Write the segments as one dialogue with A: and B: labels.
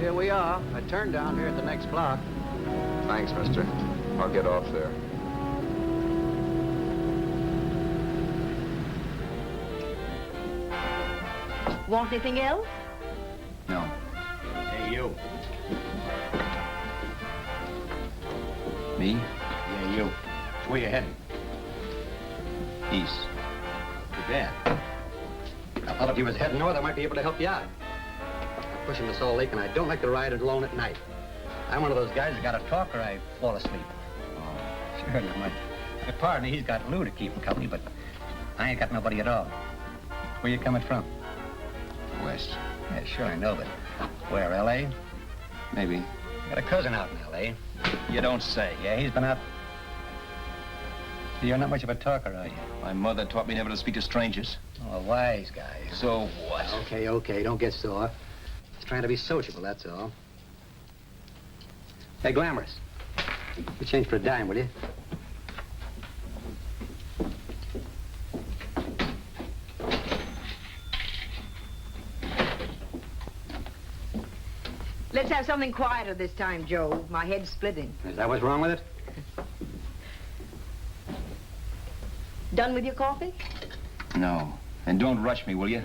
A: here we are. I turned down here at the next block.
B: Thanks, mister. I'll get off there.
C: Want anything else?
B: No.
D: Hey, you.
B: Me?
D: Yeah, you. Where you heading?
B: East.
D: Too bad.
A: I thought if you was heading north, I might be able to help you out. I'm pushing the Salt Lake, and I don't like to ride it alone at night. I'm one of those guys that got to talk or I fall asleep.
D: Oh, sure, now, my partner, he's got Lou to keep him company, but I ain't got nobody at all. Where you coming from?
B: West.
D: Yeah, sure, I know, but where, L.A.?
B: Maybe.
D: Got a cousin out in L.A.
B: You don't say.
D: Yeah, he's been out. You're not much of a talker, are you?
B: My mother taught me never to speak to strangers.
D: Oh, a wise guy.
B: So what?
A: Okay, don't get sore. Just trying to be sociable, that's all. Hey, Glamorous. You change for a dime, will you?
C: Let's have something quieter this time, Joe. My head's splitting.
A: Is that what's wrong with it?
C: Done with your coffee?
B: No. And don't rush me, will you?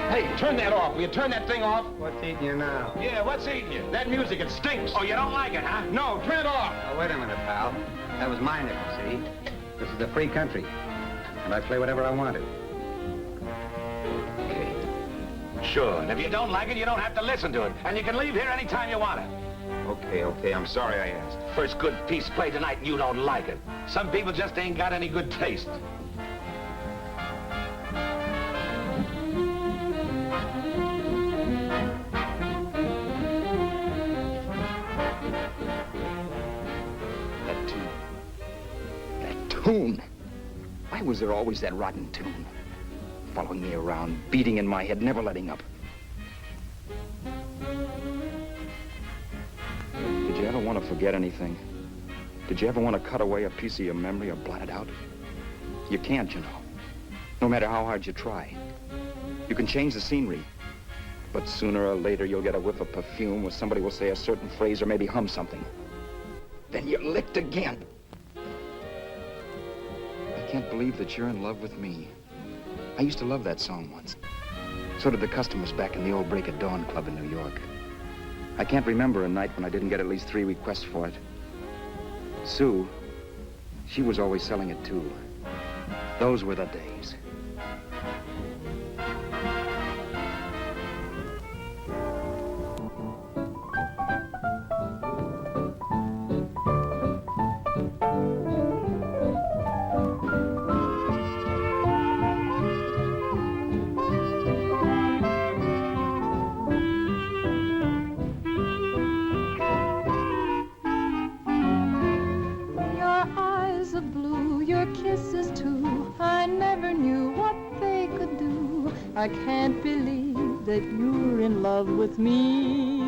B: Hey, turn that off. Will you turn that thing off?
A: What's eating you now?
B: Yeah, what's eating you? That music, it stinks. Oh, you don't like it, huh? No, turn it off.
A: Oh, wait a minute, pal. That was my nickel, see? This is a free country. And I play whatever I wanted.
B: Okay.
E: Sure, and if you don't like it, you don't have to listen to it. And you can leave here anytime you want it.
B: Okay, I'm sorry I asked.
E: First good piece played tonight and you don't like it. Some people just ain't got any good taste.
B: That tune. Why was there always that rotten tune? Following me around, beating in my head, never letting up. Did you ever want to forget anything? Did you ever want to cut away a piece of your memory or blot it out? You can't, you know. No matter how hard you try. You can change the scenery, but sooner or later you'll get a whiff of perfume or somebody will say a certain phrase or maybe hum something. Then you're licked again. I can't believe that you're in love with me. I used to love that song once. So did the customers back in the old Break of Dawn club in New York. I can't remember a night when I didn't get at least 3 requests for it. Sue, she was always selling it too. Those were the days.
F: I can't believe that you're in love with me.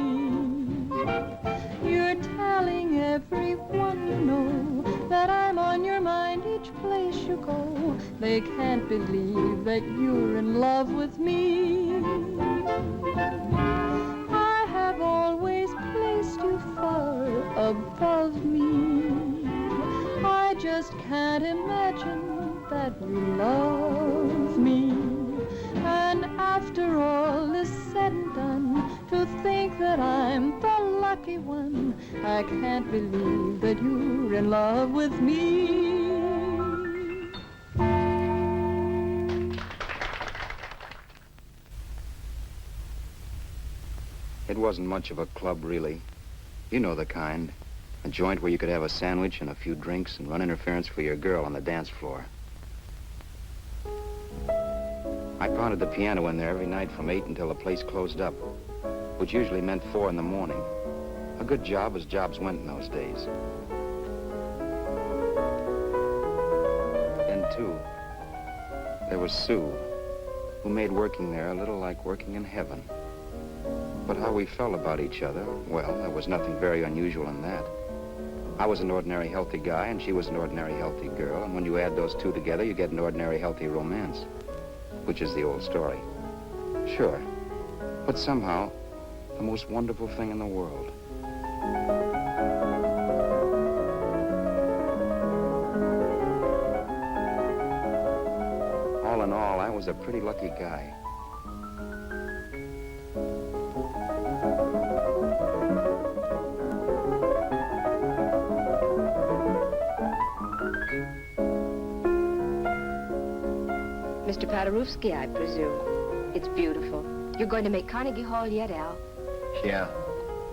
F: You're telling everyone you know that I'm on your mind each place you go. They can't believe that you're in love with me. I have always placed you far above me. I just can't imagine that you love me. And after all is said and done, to think that I'm the lucky one, I can't believe that you're in love with me.
B: It wasn't much of a club, really. You know the kind. A joint where you could have a sandwich and a few drinks and run interference for your girl on the dance floor. I pounded the piano in there every night from 8 until the place closed up, which usually meant 4 in the morning. A good job as jobs went in those days. Then, too, there was Sue, who made working there a little like working in heaven. But how we felt about each other, well, there was nothing very unusual in that. I was an ordinary healthy guy, and she was an ordinary healthy girl, and when you add those two together, you get an ordinary healthy romance, which is the old story. Sure, but somehow, the most wonderful thing in the world. All in all, I was a pretty lucky guy.
C: Mr. Paderewski, I presume. It's beautiful. You're going to make Carnegie Hall yet, Al?
B: Yeah,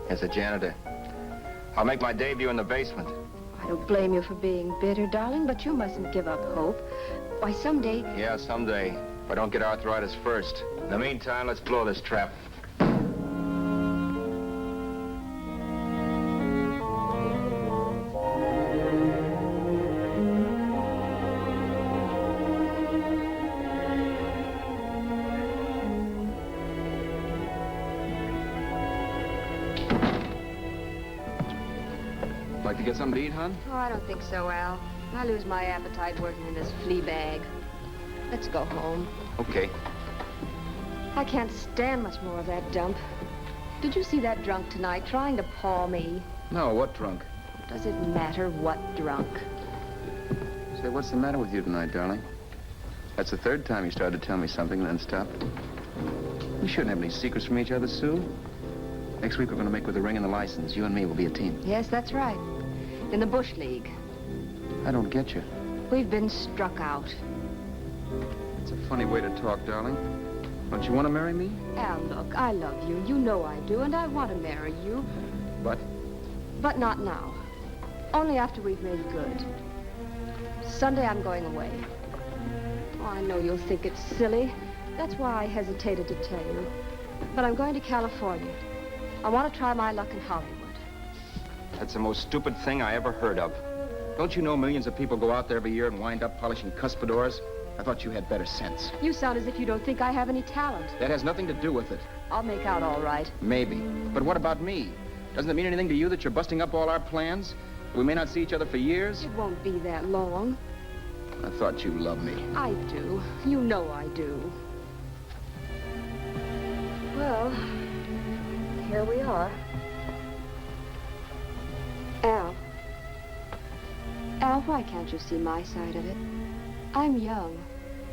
B: as a janitor. I'll make my debut in the basement.
C: I don't blame you for being bitter, darling, but you mustn't give up hope. Why, someday...
B: Yeah, someday. If I don't get arthritis first. In the meantime, let's blow this trap. Like to get something to eat, hon?
C: Oh, I don't think so, Al. I lose my appetite working in this flea bag. Let's go home.
B: Okay.
C: I can't stand much more of that dump. Did you see that drunk tonight trying to paw me?
B: No, what drunk?
C: Does it matter what drunk?
B: Say, what's the matter with you tonight, darling? That's the third time you started to tell me something and then stopped. We shouldn't have any secrets from each other, Sue. Next week, we're going to make with the ring and the license. You and me will be a team.
C: Yes, that's right. In the Bush League.
B: I don't get you.
C: We've been struck out.
B: It's a funny way to talk, darling. Don't you want to marry me?
C: Al, look, I love you. You know I do, and I want to marry you.
B: But?
C: But not now. Only after we've made good. Sunday, I'm going away. Oh, I know you'll think it's silly. That's why I hesitated to tell you. But I'm going to California. I want to try my luck in Hollywood.
B: That's the most stupid thing I ever heard of. Don't you know millions of people go out there every year and wind up polishing cuspidors? I thought you had better sense.
C: You sound as if you don't think I have any talent.
B: That has nothing to do with it.
C: I'll make out all right.
B: Maybe. But what about me? Doesn't it mean anything to you that you're busting up all our plans? We may not see each other for years?
C: It won't be that long.
B: I thought you loved me.
C: I do. You know I do. Well, here we are. Al, why can't you see my side of it? I'm young.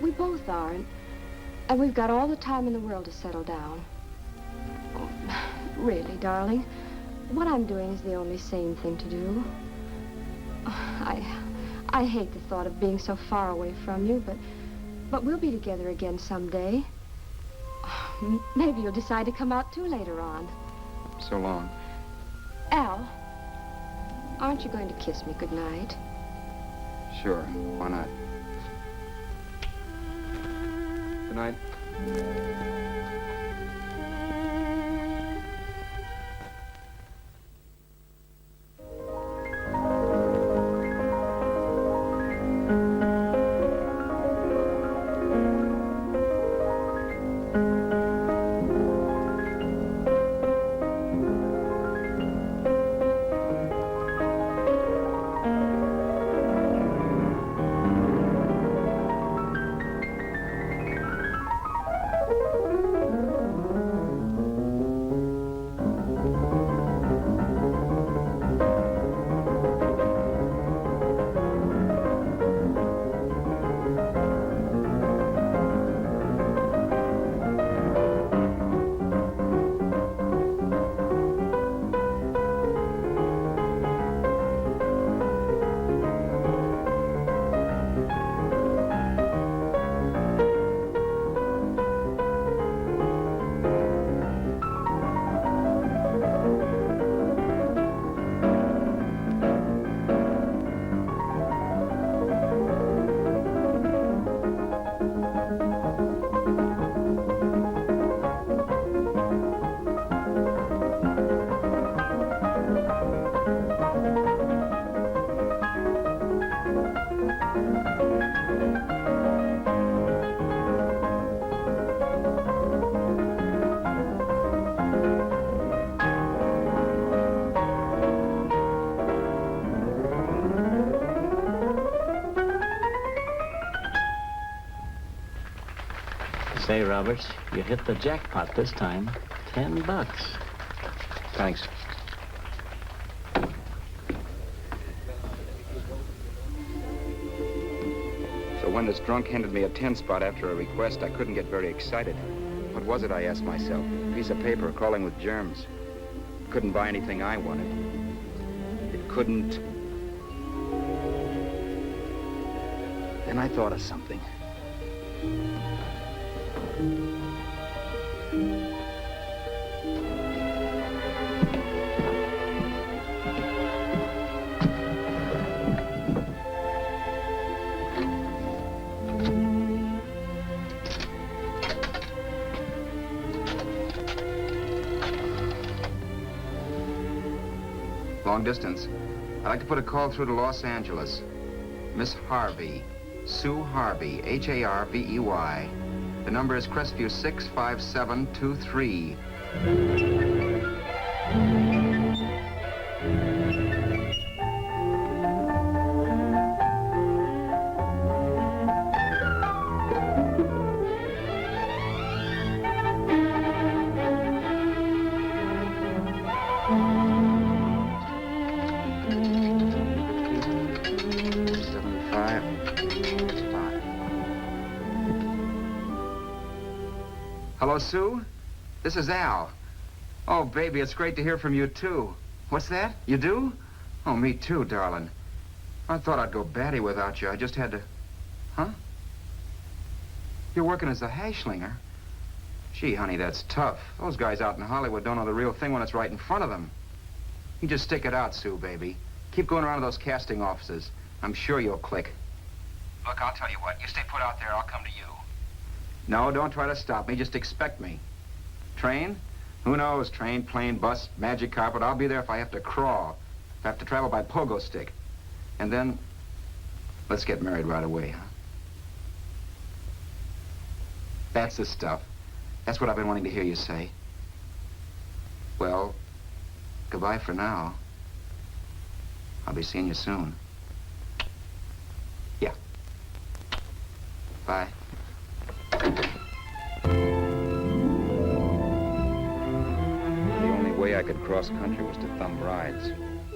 C: We both are, and we've got all the time in the world to settle down. Oh, really, darling, what I'm doing is the only sane thing to do. I hate the thought of being so far away from you, but we'll be together again someday. Maybe you'll decide to come out too later on.
B: So long.
C: Al, aren't you going to kiss me goodnight?
B: Sure, why not? Good night.
D: Say, Roberts, you hit the jackpot this time. $10.
B: Thanks. So when this drunk handed me a 10 spot after a request, I couldn't get very excited. What was it, I asked myself? A piece of paper crawling with germs. It couldn't buy anything I wanted. It couldn't... Then I thought of something. Long distance. I'd like to put a call through to Los Angeles. Miss Harvey. Sue Harvey, Harvey. The number is Crestview 65723. Hello, Sue? This is Al. Oh, baby, it's great to hear from you, too. What's that? You do? Oh, me too, darling. I thought I'd go batty without you. I just had to... Huh? You're working as a hashlinger? Gee, honey, that's tough. Those guys out in Hollywood don't know the real thing when it's right in front of them. You just stick it out, Sue, baby. Keep going around to those casting offices. I'm sure you'll click. Look, I'll tell you what. You stay put out there, I'll come to you. No, don't try to stop me. Just expect me. Train? Who knows? Train, plane, bus, magic carpet. I'll be there if I have to crawl. If I have to travel by pogo stick. And then, let's get married right away, huh? That's the stuff. That's what I've been wanting to hear you say. Well, goodbye for now. I'll be seeing you soon. Yeah. Bye. The only way I could cross country was to thumb rides.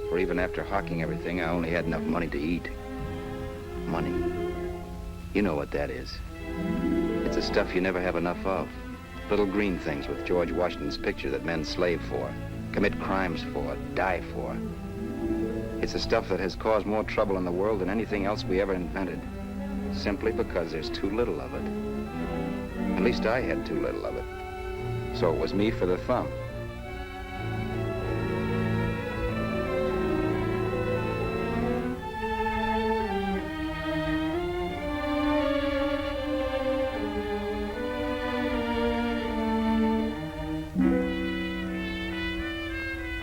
B: For even after hawking everything, I only had enough money to eat. Money. You know what that is. It's the stuff you never have enough of. Little green things with George Washington's picture that men slave for, commit crimes for, die for. It's the stuff that has caused more trouble in the world than anything else we ever invented. Simply because there's too little of it. At least I had too little of it. So it was me for the thumb.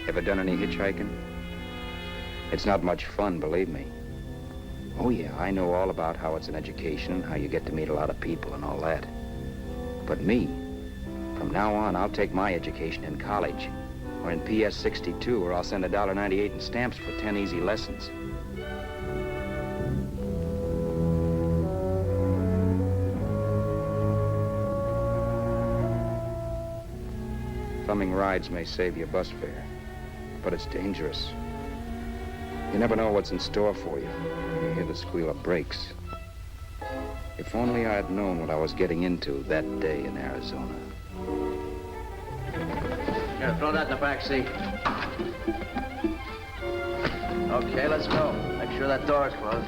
B: Ever done any hitchhiking? It's not much fun, believe me. Oh yeah, I know all about how it's an education and how you get to meet a lot of people and all that. But me, from now on, I'll take my education in college or in PS 62, or I'll send $1.98 in stamps for 10 easy lessons. Thumbing rides may save you bus fare, but it's dangerous. You never know what's in store for you. You hear the squeal of brakes. If only I had known what I was getting into that day in Arizona.
D: Here, throw that in the back seat. Okay, let's go. Make sure that door is closed.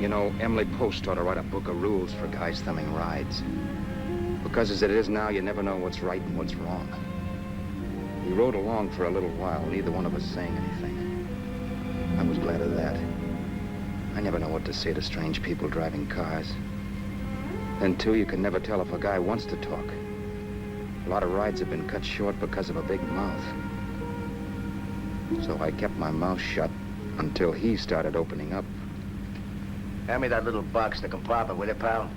B: You know, Emily Post ought to write a book of rules for guys thumbing rides. Because as it is now, you never know what's right and what's wrong. We rode along for a little while, neither one of us saying anything. I was glad of that. I never know what to say to strange people driving cars. Then, too, you can never tell if a guy wants to talk. A lot of rides have been cut short because of a big mouth. So I kept my mouth shut until he started opening up.
D: Hand me that little box in the compartment, will you, pal?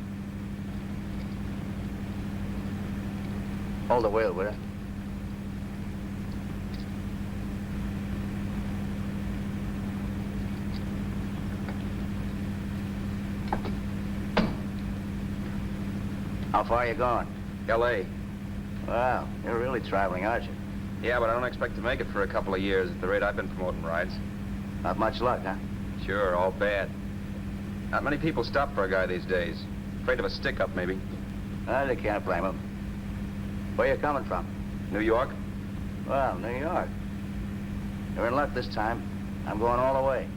G: Hold the wheel, will you? How far are you going?
H: L.A.
G: Wow, you're really traveling, aren't you?
H: Yeah, but I don't expect to make it for a couple of years at the rate I've been promoting rides.
G: Not much luck, huh?
H: Sure, all bad. Not many people stop for a guy these days. Afraid of a stick-up, maybe.
G: Well, you can't blame them. Where you coming from?
H: New York?
G: Well, New York. You're in luck this time. I'm going all the way.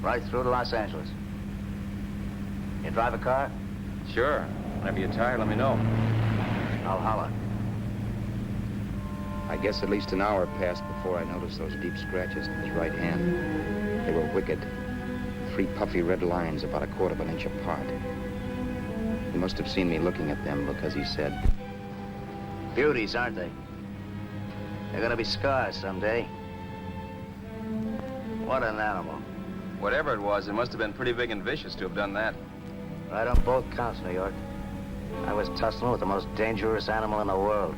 G: Right through to Los Angeles. You drive a car?
H: Sure. Whenever you're tired, let me know.
G: I'll holler.
B: I guess at least an hour passed before I noticed those deep scratches in his right hand. They were wicked. 3 puffy red lines about 1/4 of an inch apart. He must have seen me looking at them because he said,
G: Beauties, aren't they? They're gonna be scars someday. What an animal.
H: Whatever it was, it must have been pretty big and vicious to have done that.
G: Right on both counts, New York. I was tussling with the most dangerous animal in the world.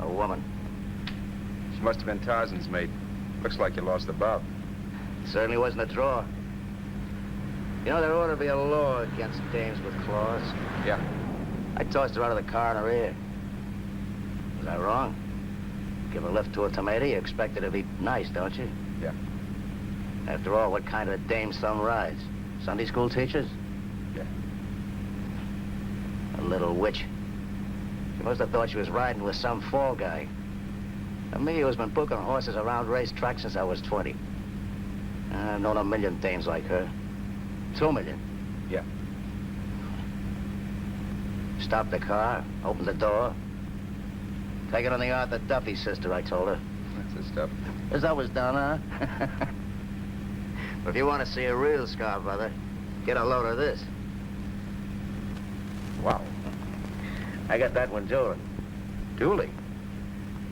G: A woman.
H: She must have been Tarzan's mate. Looks like you lost the bout.
G: Certainly wasn't a draw. You know, there ought to be a law against dames with claws.
H: Yeah.
G: I tossed her out of the car in her ear. Was I wrong? Give a lift to a tomato, you expect it to be nice, don't you?
H: Yeah.
G: After all, what kind of a dame's thumb rides? Sunday school teachers?
H: Yeah.
G: A little witch. She must have thought she was riding with some fall guy. And me, who's been booking horses around racetracks since I was 20. I've known a million dames like her. 2 million.
H: Yeah.
G: Stopped the car, opened the door. Take it on the Arthur Duffy, sister, I told her.
H: That's the stuff.
G: As I was done, huh? But if you want to see a real scar, brother, get a load of this.
H: Wow.
G: I got that one dueling.
H: Dueling?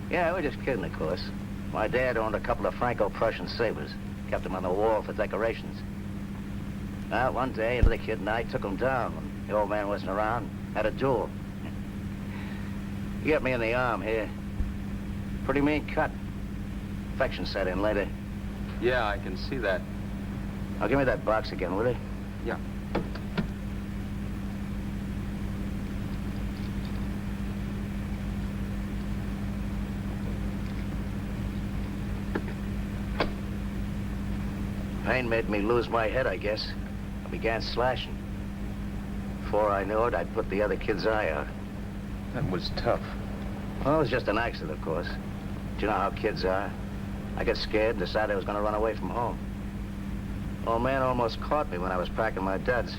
G: Yeah, we're just kidding, of course. My dad owned a couple of Franco-Prussian sabers. Kept them on the wall for decorations. Well, one day, another kid and I took them down when the old man wasn't around. Had a duel. He got me in the arm here. Pretty mean cut. Infection set in later.
H: Yeah, I can see that.
G: Now, give me that box again, will you?
H: Yeah.
G: Pain made me lose my head, I guess. I began slashing. Before I knew it, I'd put the other kid's eye out.
H: That was tough.
G: Well, it was just an accident, of course. Do you know how kids are? I got scared and decided I was going to run away from home. Old man almost caught me when I was packing my duds.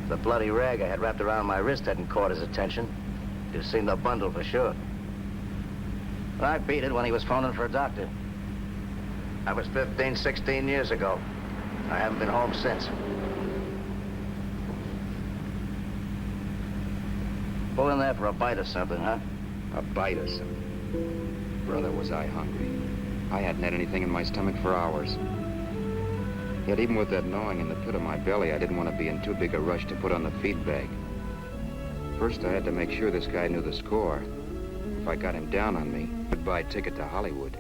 G: The bloody rag I had wrapped around my wrist hadn't caught his attention. You'd seen the bundle for sure. But I beat it when he was phoning for a doctor. That was 15, 16 years ago. I haven't been home since. Pull in there for a bite or something, huh?
B: a bite or something. Brother, was I hungry. I hadn't had anything in my stomach for hours. Yet even with that gnawing in the pit of my belly, I didn't want to be in too big a rush to put on the feed bag. First, I had to make sure this guy knew the score. If I got him down on me, goodbye ticket to Hollywood.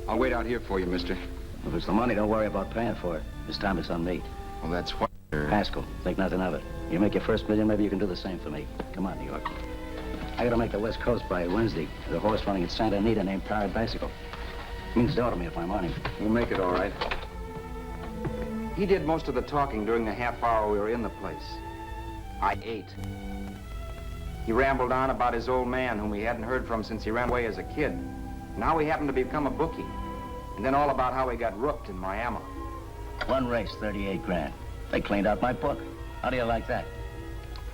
B: I'll wait out here for you, mister.
G: If it's the money, don't worry about paying for it. This time it's on me.
B: Well, that's what...
G: Haskell, think nothing of it. You make your first million, maybe you can do the same for me. Come on, New York. I gotta make the West Coast by Wednesday. There's a horse running at Santa Anita named Parrot Bicycle. Means dough to me if I'm on him.
B: We'll make it all right. He did most of the talking during the half hour we were in the place. I ate. He rambled on about his old man, whom he hadn't heard from since he ran away as a kid. Now he happened to become a bookie. And then all about how he got rooked in Miami.
G: One race, 38 grand. They cleaned out my book. How do you like that?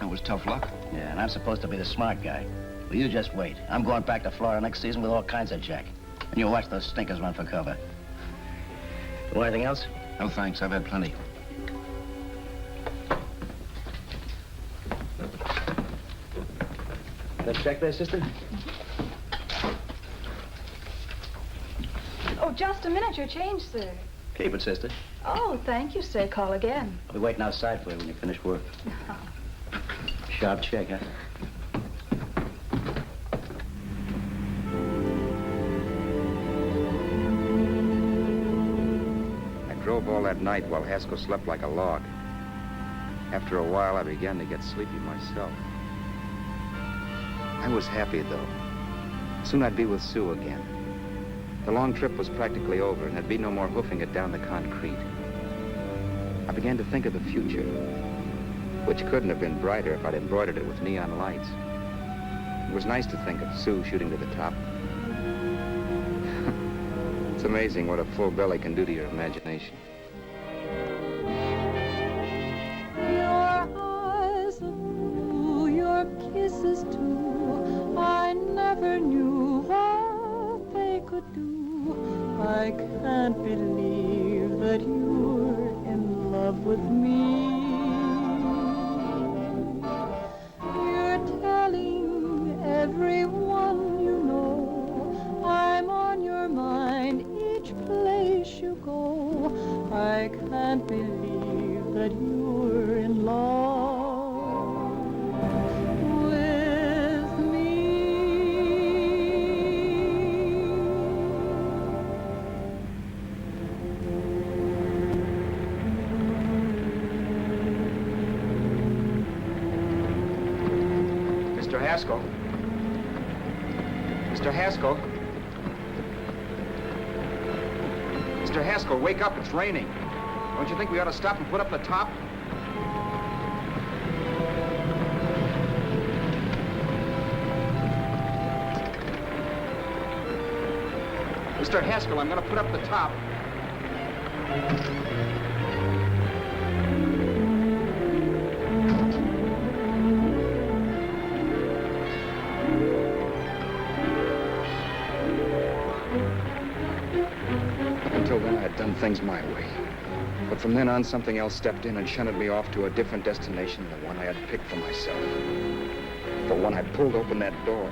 B: That was tough luck.
G: Yeah, and I'm supposed to be the smart guy. Well, you just wait. I'm going back to Florida next season with all kinds of jack. And you watch those stinkers run for cover. Want anything else?
B: No, thanks. I've had plenty.
G: That check there, sister?
I: Oh, just a minute. Your change, sir.
G: Keep it, sister.
I: Oh, thank you, sir. Call again.
G: I'll be waiting outside for you when you finish work. Sharp check, huh?
B: drove all that night while Haskell slept like a log. After a while, I began to get sleepy myself. I was happy, though. Soon I'd be with Sue again. The long trip was practically over, and there'd be no more hoofing it down the concrete. I began to think of the future, which couldn't have been brighter if I'd embroidered it with neon lights. It was nice to think of Sue shooting to the top. It's amazing what a full belly can do to your imagination.
F: Your eyes are blue, your kisses too. I never knew what they could do. I can't believe that you're in love with me. You're telling everyone you know I'm on your mind each place you go. I can't believe that you're in love with me.
B: Mr. Haskell? Mr. Haskell? Mr. Haskell, wake up, it's raining. Don't you think we ought to stop and put up the top? Mr. Haskell, I'm gonna put up the top. Until then, I had done things my way. But from then on, something else stepped in and shunted me off to a different destination than the one I had picked for myself. For when I pulled open that door...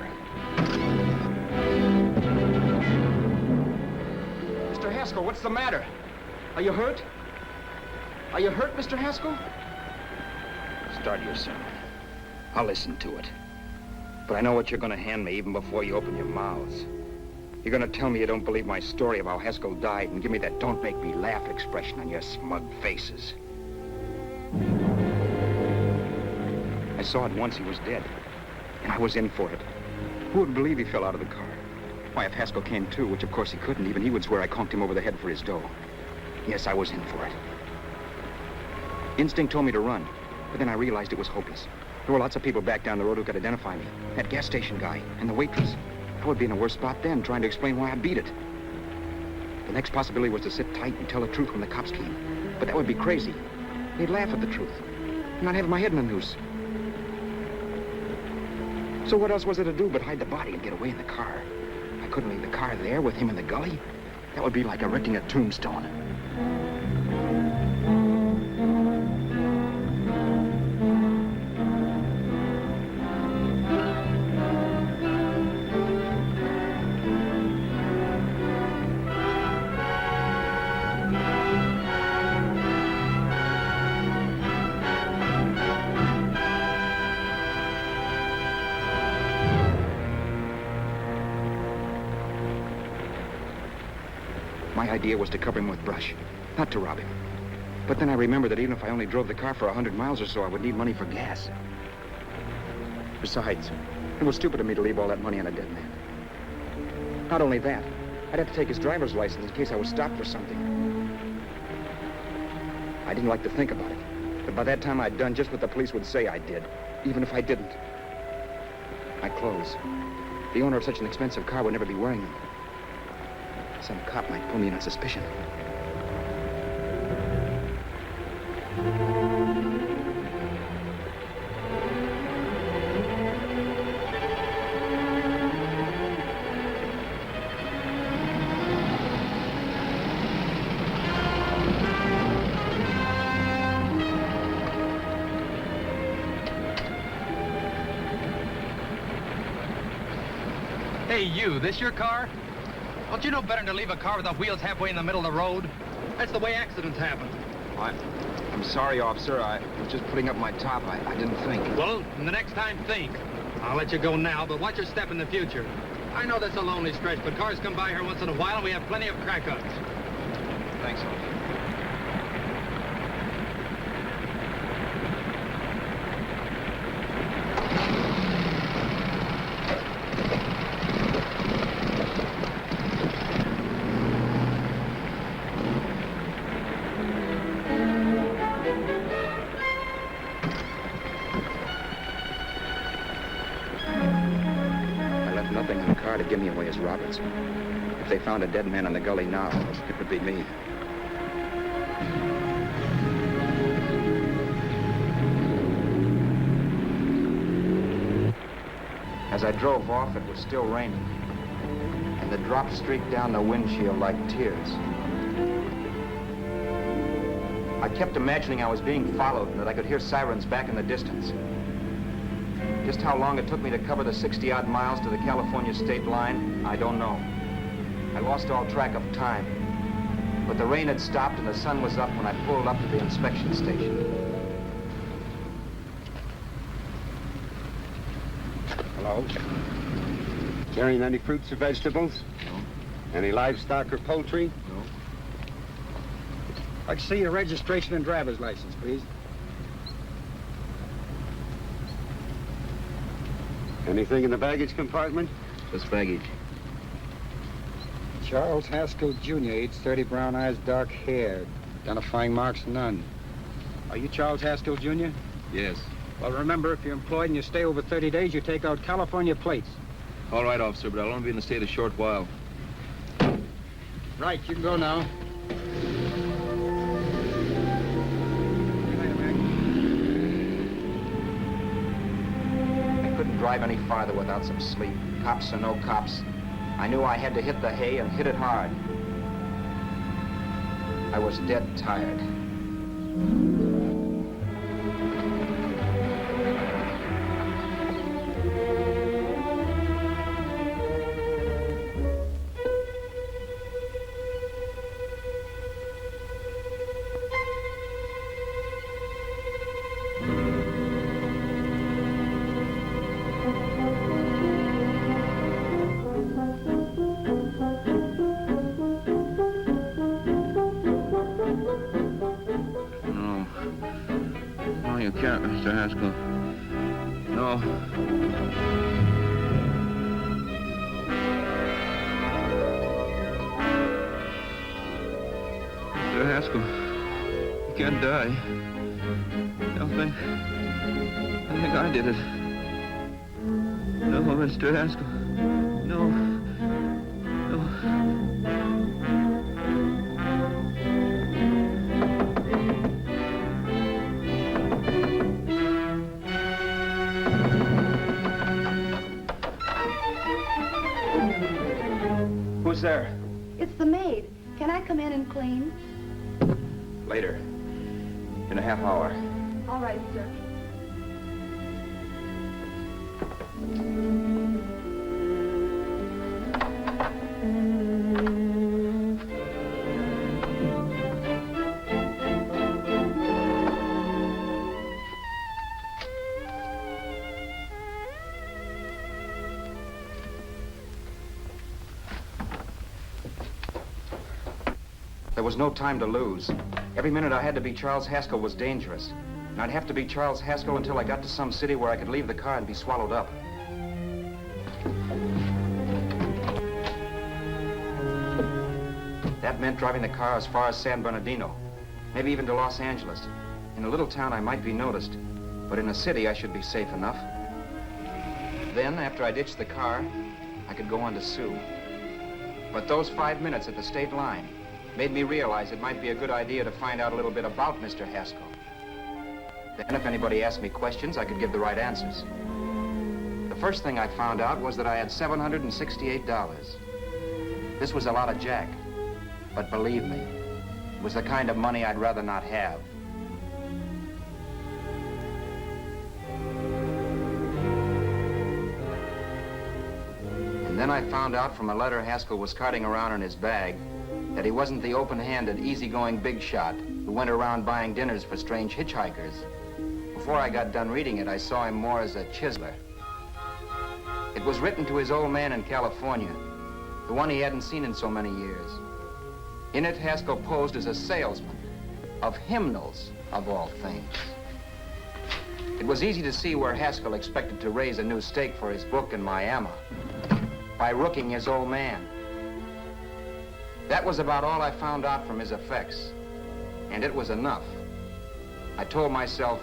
B: Mr. Haskell, what's the matter? Are you hurt? Are you hurt, Mr. Haskell? Start your sermon. I'll listen to it. But I know what you're going to hand me even before you open your mouths. You're gonna tell me you don't believe my story of how Haskell died and give me that don't make me laugh expression on your smug faces. I saw at once he was dead, and I was in for it. Who would believe he fell out of the car? Why, if Haskell came too, which of course he couldn't, even he would swear I conked him over the head for his dough. Yes, I was in for it. Instinct told me to run, but then I realized it was hopeless. There were lots of people back down the road who could identify me. That gas station guy and the waitress. I would be in a worse spot then, trying to explain why I beat it. The next possibility was to sit tight and tell the truth when the cops came. But that would be crazy. They'd laugh at the truth. And I'd have my head in the noose. So what else was there to do but hide the body and get away in the car? I couldn't leave the car there with him in the gully. That would be like erecting a tombstone. My idea was to cover him with brush, not to rob him. But then I remembered that even if I only drove the car for 100 miles or so, I would need money for gas. Besides, it was stupid of me to leave all that money on a dead man. Not only that, I'd have to take his driver's license in case I was stopped for something. I didn't like to think about it, but by that time I'd done just what the police would say I did, even if I didn't. My clothes. The owner of such an expensive car would never be wearing them. Some cop might pull me in on suspicion.
A: Hey, you, this your car? Don't you know better than to leave a car with the wheels halfway in the middle of the road? That's the way accidents happen.
B: I'm sorry, officer. I was just putting up my top. I didn't think.
A: Well, the next time, think. I'll let you go now, but watch your step in the future. I know that's a lonely stretch, but cars come by here once in a while, and we have plenty of crack-ups.
B: Thanks, officer. car to give me away as Roberts. If they found a dead man in the gully now, it would be me. As I drove off, it was still raining, and the drops streaked down the windshield like tears. I kept imagining I was being followed and that I could hear sirens back in the distance. Just how long it took me to cover the 60-odd miles to the California state line, I don't know. I lost all track of time. But the rain had stopped and the sun was up when I pulled up to the inspection station.
J: Hello? Carrying any fruits or vegetables?
B: No.
J: Any livestock or poultry?
B: No.
J: I'd like to see your registration and driver's license, please. Anything in the baggage compartment?
B: Just baggage.
J: Charles Haskell, Jr., age 30, brown eyes, dark hair. Identifying marks, none. Are you Charles Haskell, Jr.?
H: Yes.
J: Well, remember, if you're employed and you stay over 30 days, you take out California plates.
H: All right, officer, but I'll only be in the state a short while.
J: Right, you can go now.
B: I couldn't drive any farther without some sleep. Cops or no cops, I knew I had to hit the hay and hit it hard. I was dead tired.
H: You can't, Mr. Haskell. No. Mr. Haskell, you can't die. I think I did it. No, Mr. Haskell. No. No. Who's there?
I: It's the maid. Can I come in and clean?
B: Later. In a half hour.
I: All right, sir.
B: There was no time to lose. Every minute I had to be Charles Haskell was dangerous. And I'd have to be Charles Haskell until I got to some city where I could leave the car and be swallowed up. That meant driving the car as far as San Bernardino, maybe even to Los Angeles. In a little town, I might be noticed, but in a city, I should be safe enough. Then, after I ditched the car, I could go on to Sue. But those 5 minutes at the state line made me realize it might be a good idea to find out a little bit about Mr. Haskell. Then if anybody asked me questions, I could give the right answers. The first thing I found out was that I had $768. This was a lot of jack, but believe me, it was the kind of money I'd rather not have. And then I found out from a letter Haskell was carting around in his bag that he wasn't the open-handed, easygoing big shot who went around buying dinners for strange hitchhikers. Before I got done reading it, I saw him more as a chiseler. It was written to his old man in California, the one he hadn't seen in so many years. In it, Haskell posed as a salesman of hymnals, of all things. It was easy to see where Haskell expected to raise a new stake for his book in Miami by rooking his old man. That was about all I found out from his effects, and it was enough. I told myself,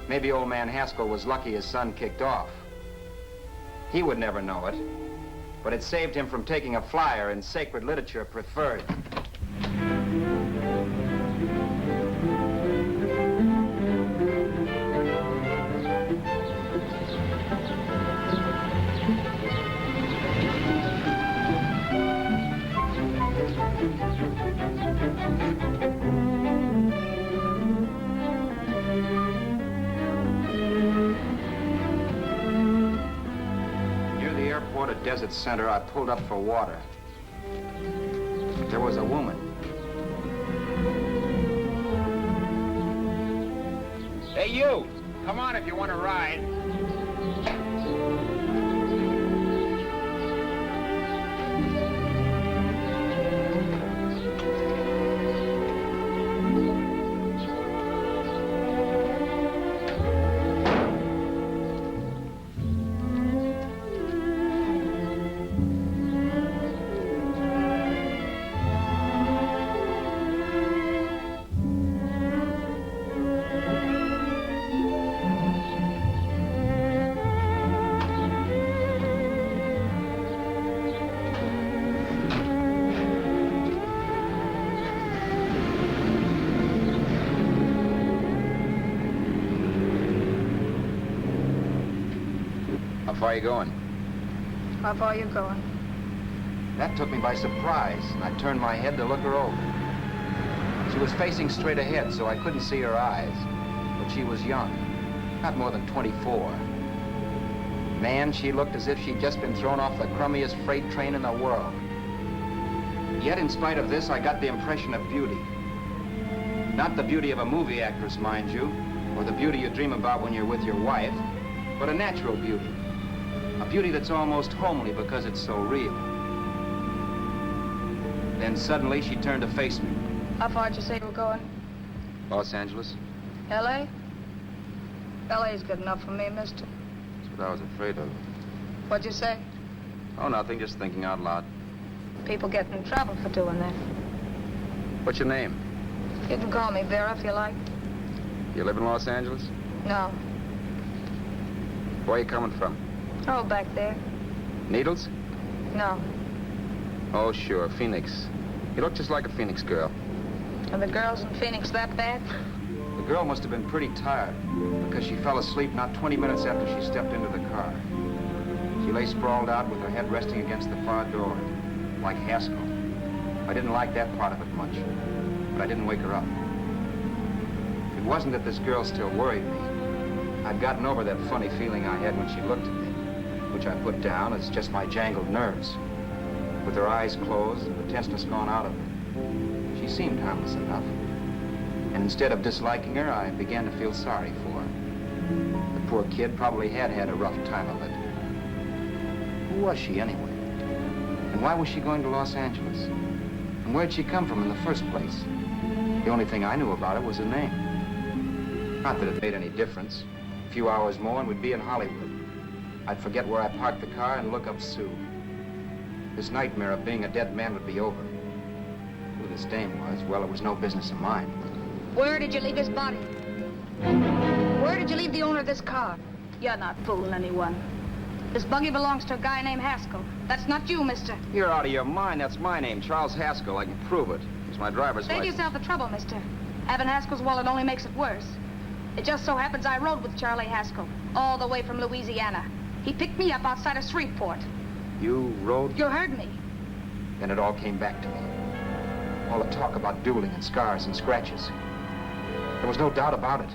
B: maybe old man Haskell was lucky his son kicked off. He would never know it. but it saved him from taking a flyer in sacred literature preferred. At Desert Center, I pulled up for water. There was a woman.
E: Hey, you! Come on if you want to ride.
B: How far are you going?
K: How far are you going?
B: That took me by surprise, and I turned my head to look her over. She was facing straight ahead, so I couldn't see her eyes. But she was young, not more than 24. Man, she looked as if she'd just been thrown off the crummiest freight train in the world. Yet, in spite of this, I got the impression of beauty. Not the beauty of a movie actress, mind you, or the beauty you dream about when you're with your wife, but a natural beauty. A beauty that's almost homely because it's so real. Then suddenly she turned to face me.
K: How far did you say you were going?
H: Los Angeles?
K: L.A.? L.A.'s good enough for me, mister.
H: That's what I was afraid of.
K: What'd you say?
H: Oh, nothing, just thinking out loud.
K: People get in trouble for doing that.
H: What's your name?
K: You can call me Vera if you like.
H: You live in Los Angeles?
K: No.
H: Where are you coming from?
K: Oh, back there.
H: Needles?
K: No.
H: Oh, sure, Phoenix. You look just like a Phoenix girl.
K: Are the girls in Phoenix that bad?
B: The girl must have been pretty tired, because she fell asleep not 20 minutes after she stepped into the car. She lay sprawled out with her head resting against the far door, like Haskell. I didn't like that part of it much, but I didn't wake her up. It wasn't that this girl still worried me. I'd gotten over that funny feeling I had when she looked at me, which I put down as just my jangled nerves. With her eyes closed and the tenseness gone out of her, she seemed harmless enough. And instead of disliking her, I began to feel sorry for her. The poor kid probably had had a rough time of it. Who was she anyway? And why was she going to Los Angeles? And where'd she come from in the first place? The only thing I knew about her was her name. Not that it made any difference. A few hours more and we'd be in Hollywood. I'd forget where I parked the car and look up Sue. This nightmare of being a dead man would be over. Who this dame was, well, it was no business of mine.
K: Where did you leave his body? Where did you leave the owner of this car? You're not fooling anyone. This buggy belongs to a guy named Haskell. That's not you, mister.
H: You're out of your mind. That's my name, Charles Haskell. I can prove it. It's my driver's
K: Save
H: license.
K: yourself the trouble, mister. Having Haskell's wallet only makes it worse. It just so happens I rode with Charlie Haskell, all the way from Louisiana. He picked me up outside of Shreveport.
B: You rode?
K: You heard me.
B: Then it all came back to me. All the talk about dueling and scars and scratches. There was no doubt about it.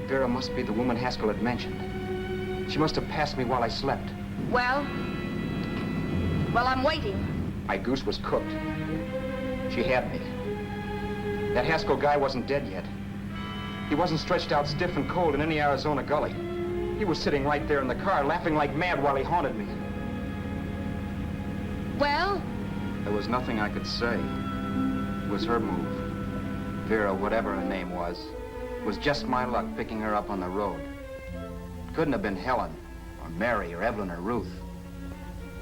B: Vera must be the woman Haskell had mentioned. She must have passed me while I slept.
K: Well, I'm waiting.
B: My goose was cooked. She had me. That Haskell guy wasn't dead yet. He wasn't stretched out stiff and cold in any Arizona gully. He was sitting right there in the car, laughing like mad while he haunted me.
K: Well?
B: There was nothing I could say. It was her move. Vera, whatever her name was just my luck picking her up on the road. It couldn't have been Helen, or Mary, or Evelyn, or Ruth.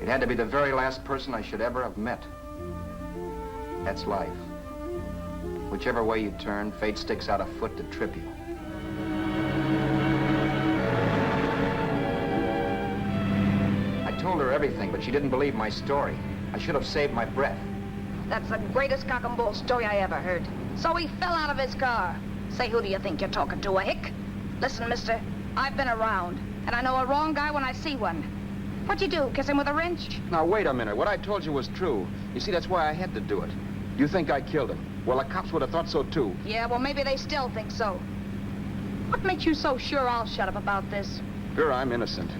B: It had to be the very last person I should ever have met. That's life. Whichever way you turn, fate sticks out a foot to trip you. I told her everything, but she didn't believe my story. I should have saved my breath.
K: That's the greatest cock and bull story I ever heard. So he fell out of his car. Say, who do you think you're talking to, a hick? Listen, mister, I've been around, and I know a wrong guy when I see one. What'd you do, kiss him with a wrench?
B: Now, wait a minute. What I told you was true. You see, that's why I had to do it. You think I killed him? Well, the cops would have thought so, too.
K: Yeah, well, maybe they still think so. What makes you so sure I'll shut up about this?
B: Vera, I'm innocent.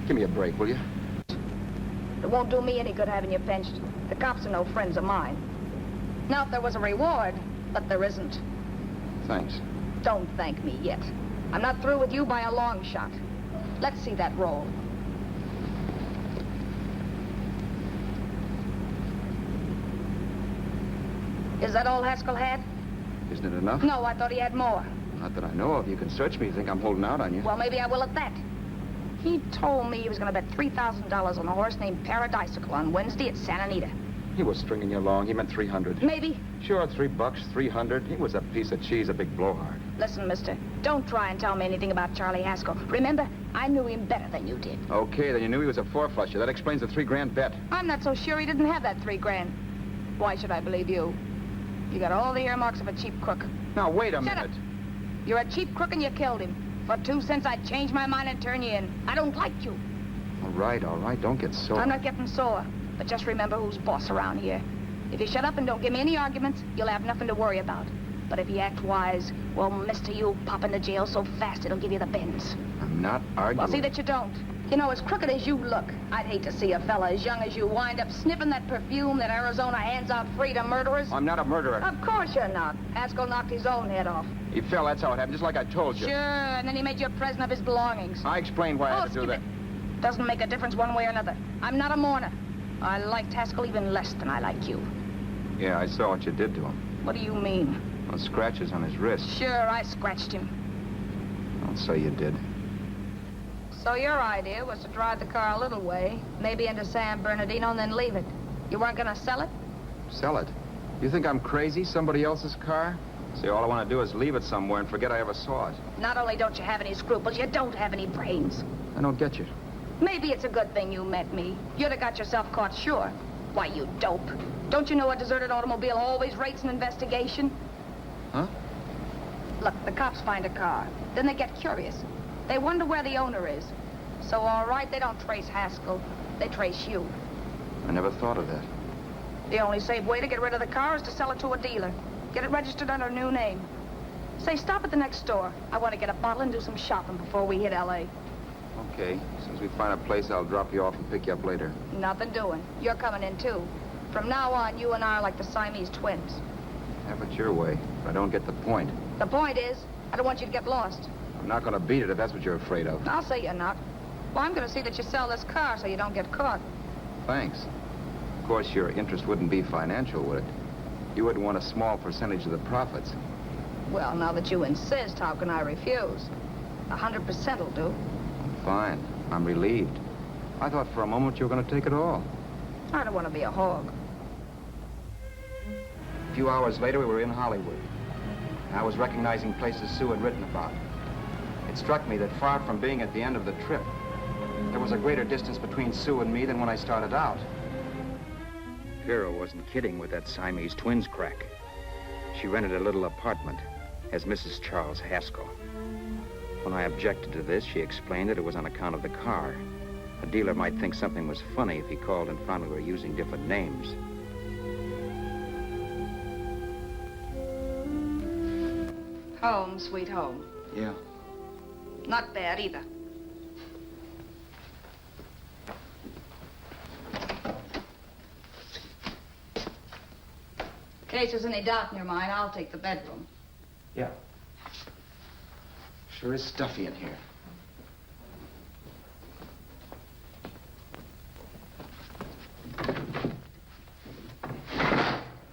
B: Give me a break, will you?
K: It won't do me any good having you pinched. The cops are no friends of mine. Now, if there was a reward, but there isn't.
B: Thanks.
K: Don't thank me yet. I'm not through with you by a long shot. Let's see that roll. Is that all Haskell had?
B: Isn't it enough?
K: No, I thought he had more.
B: Not that I know of. You can search me. You think I'm holding out on you?
K: Well, maybe I will at that. He told me he was going to bet $3,000 on a horse named Paradisical on Wednesday at Santa Anita.
B: He was stringing you along. He meant 300.
K: Maybe.
B: Sure, $3, 300. He was a piece of cheese, a big blowhard.
K: Listen, mister, don't try and tell me anything about Charlie Haskell. Remember, I knew him better than you did.
B: Okay, then you knew he was a four-flusher. That explains the $3,000 bet.
K: I'm not so sure he didn't have that $3,000. Why should I believe you? You got all the earmarks of a cheap crook.
B: Now, wait a
K: minute.
B: minute.
K: You're a cheap crook and you killed him. For 2 cents, I'd change my mind and turn you in. I don't like you.
B: All right. Don't get sore.
K: I'm not getting sore. But just remember who's boss around here. If you shut up and don't give me any arguments, you'll have nothing to worry about. But if you act wise, well, mister, you'll pop into jail so fast it'll give you the bends.
B: I'm not arguing.
K: Well, see that you don't. You know, as crooked as you look, I'd hate to see a fella as young as you wind up sniffing that perfume that Arizona hands out free to murderers.
B: I'm not a murderer.
K: Of course you're not. Haskell knocked his own head off.
B: He fell, that's how it happened, just like I told you.
K: Sure, and then he made you a present of his belongings.
B: I explained why I had to do that.
K: Doesn't make a difference one way or another. I'm not a mourner. I liked Haskell even less than I like you.
B: Yeah, I saw what you did to him.
K: What do you mean?
B: Those scratches on his wrist.
K: Sure, I scratched him.
B: Don't say you did.
K: So your idea was to drive the car a little way, maybe into San Bernardino, and then leave it. You weren't gonna sell it?
B: Sell it? You think I'm crazy? Somebody else's car? See, all I want to do is leave it somewhere and forget I ever saw it.
K: Not only don't you have any scruples, you don't have any brains.
B: I don't get you.
K: Maybe it's a good thing you met me. You'd have got yourself caught, sure. Why, you dope. Don't you know a deserted automobile always rates an investigation?
B: Huh?
K: Look, the cops find a car. Then they get curious. They wonder where the owner is. So, all right, they don't trace Haskell. They trace you.
B: I never thought of that.
K: The only safe way to get rid of the car is to sell it to a dealer. Get it registered under a new name. Say, stop at the next store. I want to get a bottle and do some shopping before we hit L.A.
B: Okay. As soon as we find a place, I'll drop you off and pick you up later.
K: Nothing doing. You're coming in, too. From now on, you and I are like the Siamese twins.
B: Have it your way, but I don't get the point.
K: The point is, I don't want you to get lost.
B: I'm not going to beat it if that's what you're afraid of.
K: I'll say you're not. Well, I'm going to see that you sell this car so you don't get caught.
B: Thanks. Of course, your interest wouldn't be financial, would it? You wouldn't want a small percentage of the profits.
K: Well, now that you insist, how can I refuse? 100% will do.
B: Fine. I'm relieved. I thought for a moment you were going to take it all.
K: I don't want to be a hog.
B: A few hours later, we were in Hollywood. I was recognizing places Sue had written about. It struck me that far from being at the end of the trip, there was a greater distance between Sue and me than when I started out. Vera wasn't kidding with that Siamese twins crack. She rented a little apartment as Mrs. Charles Haskell. When I objected to this, she explained that it was on account of the car. A dealer might think something was funny if he called and found we were using different names.
K: Home, sweet home.
B: Yeah.
K: Not bad, either. In case there's any doubt in your mind, I'll take the bedroom.
B: Yeah. Sure is stuffy in here.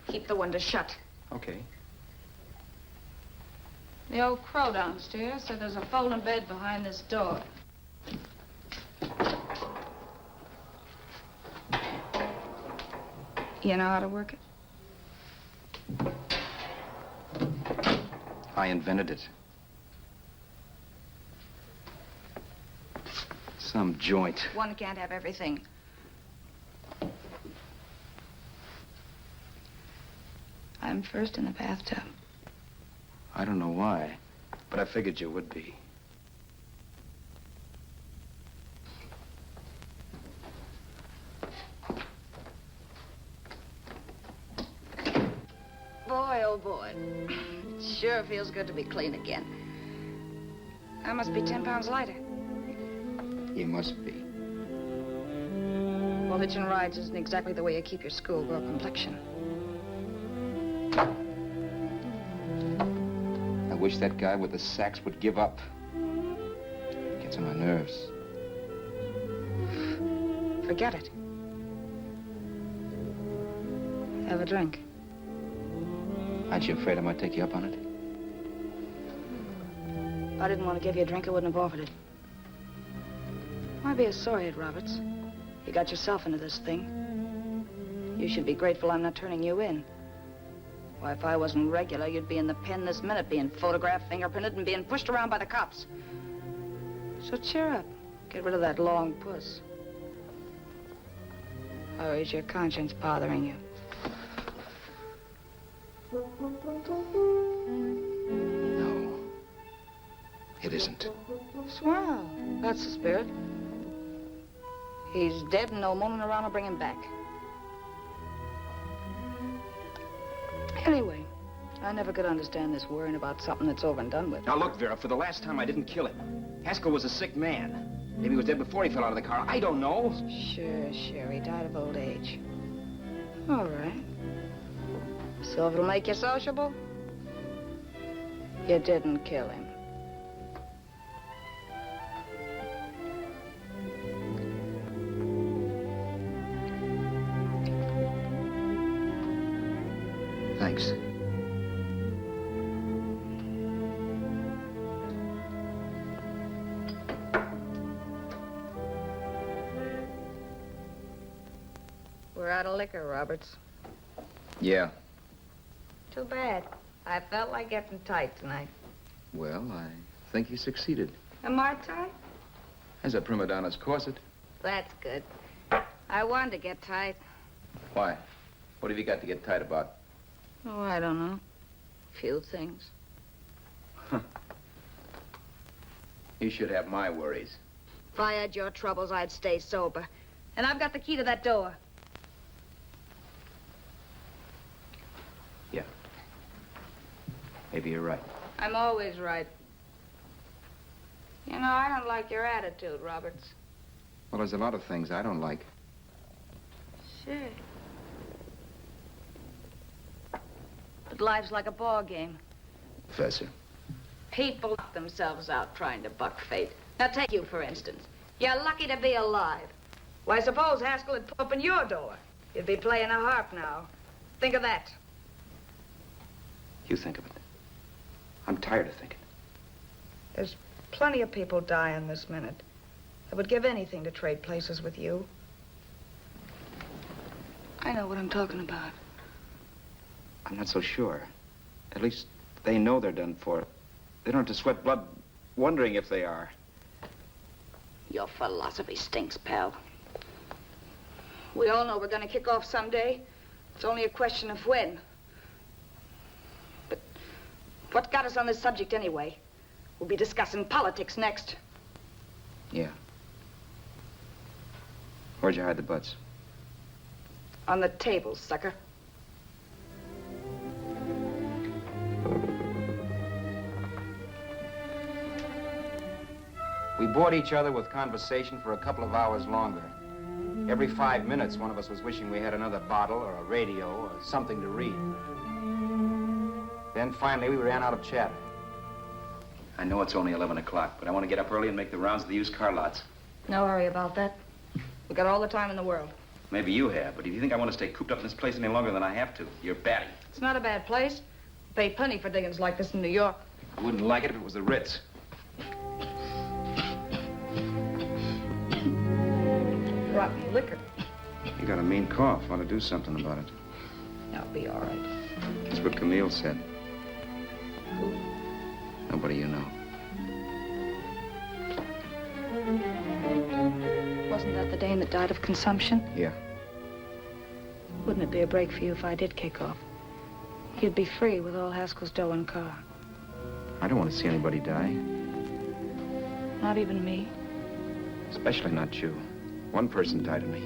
K: Keep the window shut.
B: Okay.
K: The old crow downstairs said there's a folding bed behind this door. You know how to work it?
B: I invented it. Some joint.
K: One can't have everything. I'm first in the bathtub.
B: I don't know why, but I figured you would be.
K: Boy, oh boy. It sure feels good to be clean again. I must be 10 pounds lighter.
B: You must be.
K: Well, hitching rides isn't exactly the way you keep your schoolgirl complexion.
B: I wish that guy with the sax would give up. Gets on my nerves.
K: Forget it. Have a drink.
B: Aren't you afraid I might take you up on it?
K: If I didn't want to give you a drink, I wouldn't have offered it. Why be a sorehead, Roberts? You got yourself into this thing. You should be grateful I'm not turning you in. Why, if I wasn't regular, you'd be in the pen this minute, being photographed, fingerprinted, and being pushed around by the cops. So cheer up. Get rid of that long puss. Or is your conscience bothering you?
B: No, it isn't.
K: Swell. That's the spirit. He's dead and no moaning around will bring him back. Anyway, I never could understand this worrying about something that's over and done with.
B: Now look, Vera, for the last time I didn't kill him. Haskell was a sick man. Maybe he was dead before he fell out of the car. I don't know.
K: Sure. He died of old age. All right. So if it'll make you sociable, you didn't kill him.
B: Thanks.
K: We're out of liquor, Roberts.
B: Yeah.
K: Too bad. I felt like getting tight tonight.
B: Well, I think you succeeded.
K: Am I tight?
B: As a prima donna's corset.
K: That's good. I wanted to get tight.
B: Why? What have you got to get tight about?
K: Oh, I don't know. Few things.
B: You should have my worries.
K: If I had your troubles, I'd stay sober. And I've got the key to that door.
B: Yeah. Maybe you're right.
K: I'm always right. You know, I don't like your attitude, Roberts.
B: Well, there's a lot of things I don't like.
K: Sure. But life's like a ball game.
B: Professor.
K: People knock themselves out trying to buck fate. Now, take you, for instance. You're lucky to be alive. Why, suppose Haskell had opened your door. You'd be playing a harp now. Think of that.
B: You think of it. I'm tired of thinking.
K: There's plenty of people dying this minute. I would give anything to trade places with you. I know what I'm talking about.
B: I'm not so sure. At least they know they're done for. They don't have to sweat blood wondering if they are.
K: Your philosophy stinks, pal. We all know we're going to kick off someday. It's only a question of when. But what got us on this subject anyway? We'll be discussing politics next.
B: Yeah. Where'd you hide the butts?
K: On the table, sucker.
B: We bored each other with conversation for a couple of hours longer. Every 5 minutes, one of us was wishing we had another bottle or a radio or something to read. Then finally, we ran out of chatter. I know it's only 11 o'clock, but I want to get up early and make the rounds of the used car lots.
K: No hurry about that. We've got all the time in the world.
B: Maybe you have, but if you think I want to stay cooped up in this place any longer than I have to, you're batty.
K: It's not a bad place. We pay plenty for diggings like this in New York.
B: I wouldn't like it if it was the Ritz.
K: Rotten liquor.
B: You got a mean cough. Want to do something about it.
K: I'll be all right.
B: That's what Camille said.
K: Who?
B: Nobody you know.
K: Wasn't that the dame that died of consumption?
B: Yeah.
K: Wouldn't it be a break for you if I did kick off? You'd be free with all Haskell's dough and car.
B: I don't want to see anybody die.
K: Not even me.
B: Especially not you. One person died of me.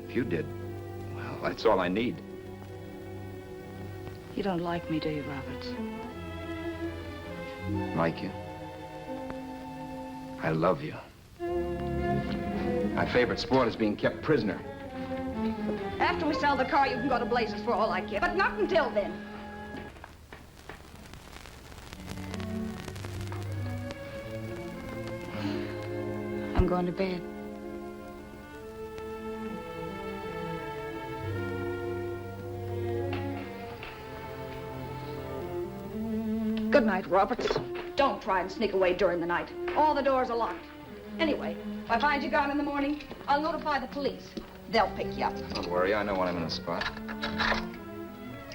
B: If you did, well, that's all I need.
K: You don't like me, do you, Roberts?
B: Like you? I love you. My favorite sport is being kept prisoner.
K: After we sell the car, you can go to blazes for all I care. But not until then. I'm going to bed. Good night, Roberts. Don't try and sneak away during the night. All the doors are locked. Anyway, if I find you gone in the morning, I'll notify the police. They'll pick you up.
B: Don't worry, I know when I'm in a spot.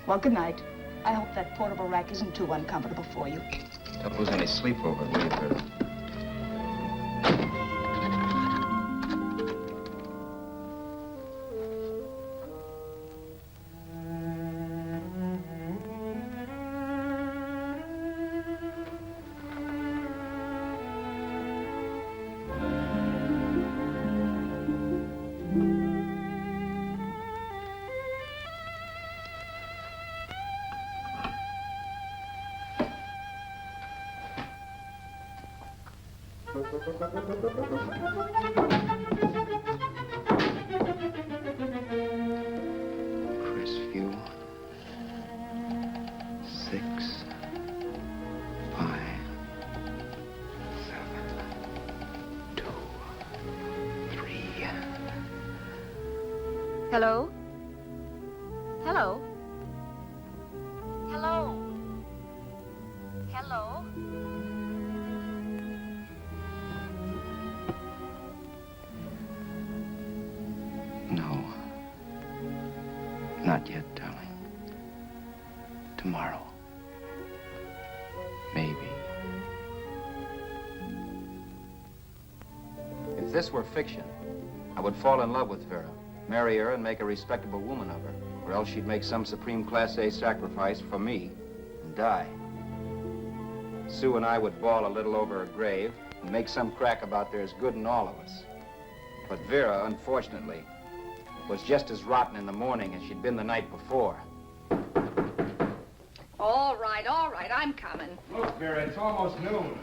K: Well, good night. I hope that portable rack isn't too uncomfortable for you.
B: Don't lose any sleep over it, will you, Vera? Crisview. 6, 5, 7, 2, 3.
K: Hello? Hello? Hello? Hello?
B: No. Not yet, darling. Tomorrow. Maybe.
H: If this were fiction, I would fall in love with Vera, marry her and make a respectable woman of her, or else she'd make some supreme Class A sacrifice for me and die. Sue and I would bawl a little over her grave and make some crack about there's good in all of us. But Vera, unfortunately, was just as rotten in the morning as she'd been the night before.
K: All right, I'm coming.
B: Look, Vera, it's almost noon.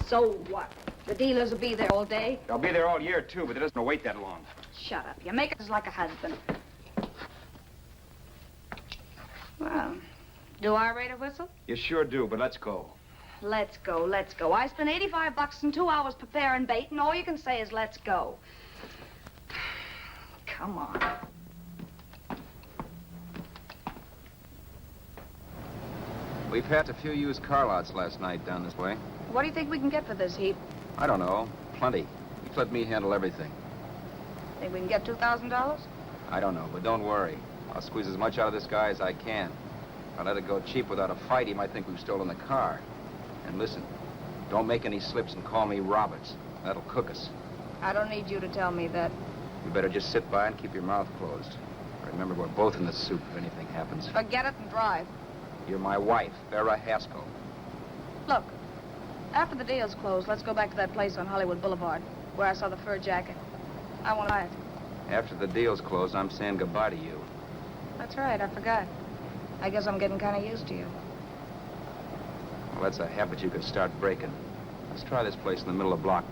K: So what? The dealers will be there all day?
B: They'll be there all year, too, but it doesn't wait that long.
K: Shut up. You make us like a husband. Well, do I rate a whistle?
B: You sure do, but let's go.
K: Let's go, let's go. I spent $85 and 2 hours preparing bait, and all you can say is let's go. Come on.
H: We passed a few used car lots last night down this way.
K: What do you think we can get for this heap?
H: I don't know. Plenty. Just let me handle everything.
K: Think we can get $2,000?
H: I don't know, but don't worry. I'll squeeze as much out of this guy as I can. If I let it go cheap without a fight, he might think we've stolen the car. And listen, don't make any slips and call me Roberts. That'll cook us.
K: I don't need you to tell me that.
H: You better just sit by and keep your mouth closed. Remember, we're both in the soup if anything happens.
K: Forget it and drive.
H: You're my wife, Vera Haskell.
K: Look, after the deal's closed, let's go back to that place on Hollywood Boulevard where I saw the fur jacket. I want to buy it.
H: After the deal's closed, I'm saying goodbye to you.
K: That's right, I forgot. I guess I'm getting kind of used to you.
H: Well, that's a habit you could start breaking. Let's try this place in the middle of the block.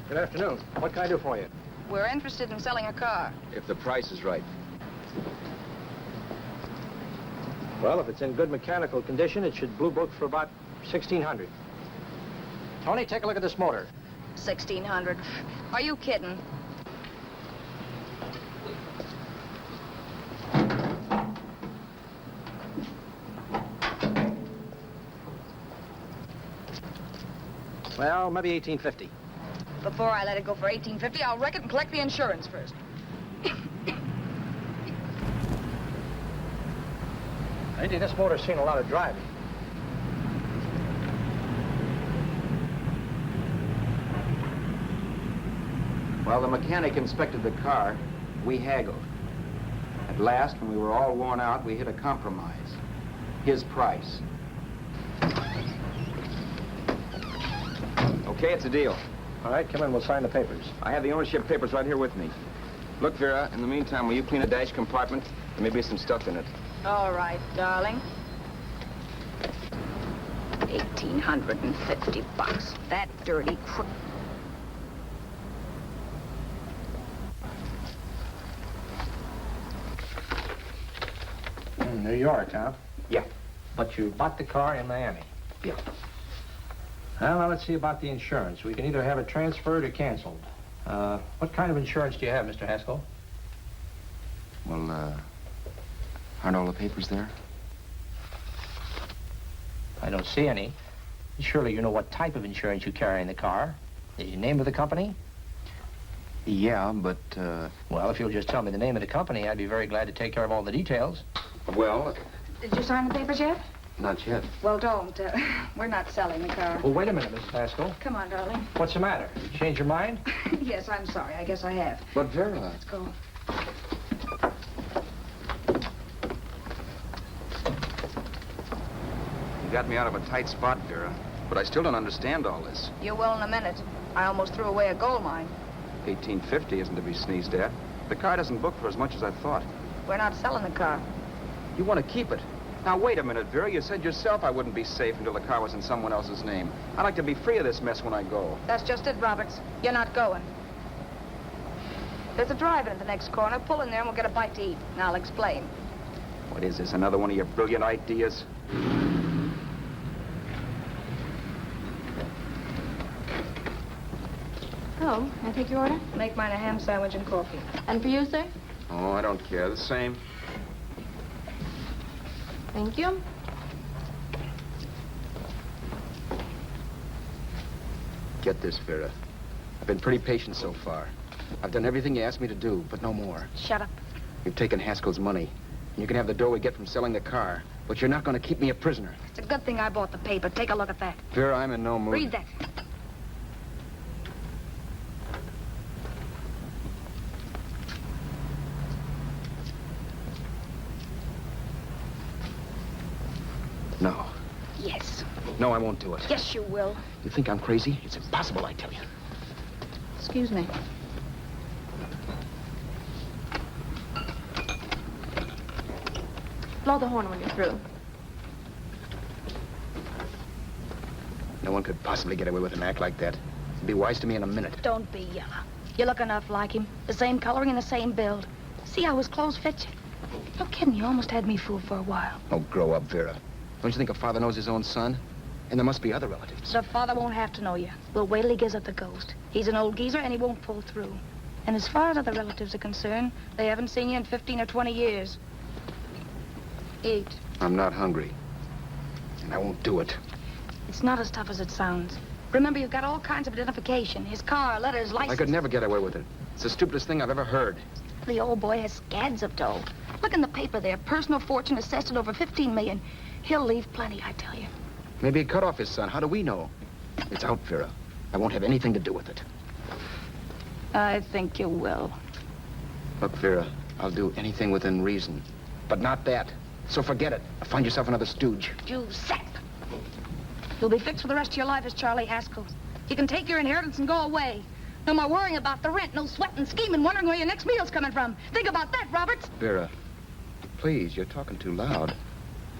A: Good afternoon. What can I do for you?
K: We're interested in selling a car.
H: If the price is right.
A: Well, if it's in good mechanical condition, it should blue book for about $1,600. Tony, take a look at this motor.
K: $1,600. Are you kidding?
A: Well, maybe $1,850.
K: Before I let it go for $1,850, I'll wreck it and collect the insurance first.
A: I think this motor's seen a lot of driving.
H: While the mechanic inspected the car, we haggled. At last, when we were all worn out, we hit a compromise. His price.
B: Okay, it's a deal.
D: All right, come in. We'll sign the papers.
B: I have the ownership papers right here with me. Look, Vera, in the meantime, will you clean the dash compartment? There may be some stuff in it.
K: All right, darling. $1,850. That dirty crook.
D: New York, huh?
B: Yeah.
D: But you bought the car in Miami.
B: Yeah.
D: Well, now let's see about the insurance. We can either have it transferred or canceled. What kind of insurance do you have, Mr. Haskell?
B: Well, aren't all the papers there?
D: I don't see any. Surely you know what type of insurance you carry in the car. The name of the company?
B: Yeah, but,
D: Well, if you'll just tell me the name of the company, I'd be very glad to take care of all the details.
B: well,
K: Did you sign the papers yet?
B: not yet.
K: Well, don't. We're not selling the car.
D: Well, wait a minute, Mrs. Haskell.
K: Come on, darling.
D: What's the matter? You changed your mind?
K: Yes, I'm sorry. I guess I have.
B: But, Vera...
K: Let's go.
B: You got me out of a tight spot, Vera. But I still don't understand all this.
K: You will in a minute. I almost threw away a gold mine.
B: 1850 isn't to be sneezed at. The car doesn't book for as much as I thought.
K: We're not selling the car.
B: You want to keep it. Now, wait a minute, Vera. You said yourself I wouldn't be safe until the car was in someone else's name. I'd like to be free of this mess when I go.
K: That's just it, Roberts. You're not going. There's a drive-in at the next corner. Pull in there and we'll get a bite to eat. And I'll explain.
B: What is this, another one of your brilliant ideas?
C: Oh, I take your order?
K: Make mine a ham sandwich and coffee.
C: And for you, sir?
B: Oh, I don't care. The same.
C: Thank you.
B: Get this, Vera. I've been pretty patient so far. I've done everything you asked me to do, but no more.
K: Shut up.
B: You've taken Haskell's money. And you can have the dough we get from selling the car, but you're not going to keep me a prisoner.
K: It's a good thing I bought the paper. Take a look at that.
B: Vera, I'm in no mood.
K: Read that.
B: No.
K: Yes.
B: No, I won't do it.
K: Yes, you will.
B: You think I'm crazy? It's impossible, I tell you.
K: Excuse me.
C: Blow the horn when you're through.
B: No one could possibly get away with an act like that. It'd be wise to me in a minute.
K: Don't be yellow. You look enough like him. The same coloring and the same build. See how his clothes fit you? No kidding, you almost had me fooled for a while.
B: Oh, grow up, Vera. Don't you think a father knows his own son? And there must be other relatives.
K: The father won't have to know you. We'll wait till he gives up the ghost. He's an old geezer and he won't pull through. And as far as other relatives are concerned, they haven't seen you in 15 or 20 years. Eat.
B: I'm not hungry. And I won't do it.
K: It's not as tough as it sounds. Remember, you've got all kinds of identification. His car, letters, license.
B: I could never get away with it. It's the stupidest thing I've ever heard.
K: The old boy has scads of dough. Look in the paper there. Personal fortune assessed at over 15 million. He'll leave plenty, I tell you.
B: Maybe he cut off his son. How do we know? It's out, Vera. I won't have anything to do with it.
K: I think you will.
B: Look, Vera, I'll do anything within reason. But not that. So forget it. Or find yourself another stooge.
K: You sap. You'll be fixed for the rest of your life as Charlie Haskell. You can take your inheritance and go away. No more worrying about the rent, no sweating, scheming, wondering where your next meal's coming from. Think about that, Roberts.
B: Vera, please, you're talking too loud.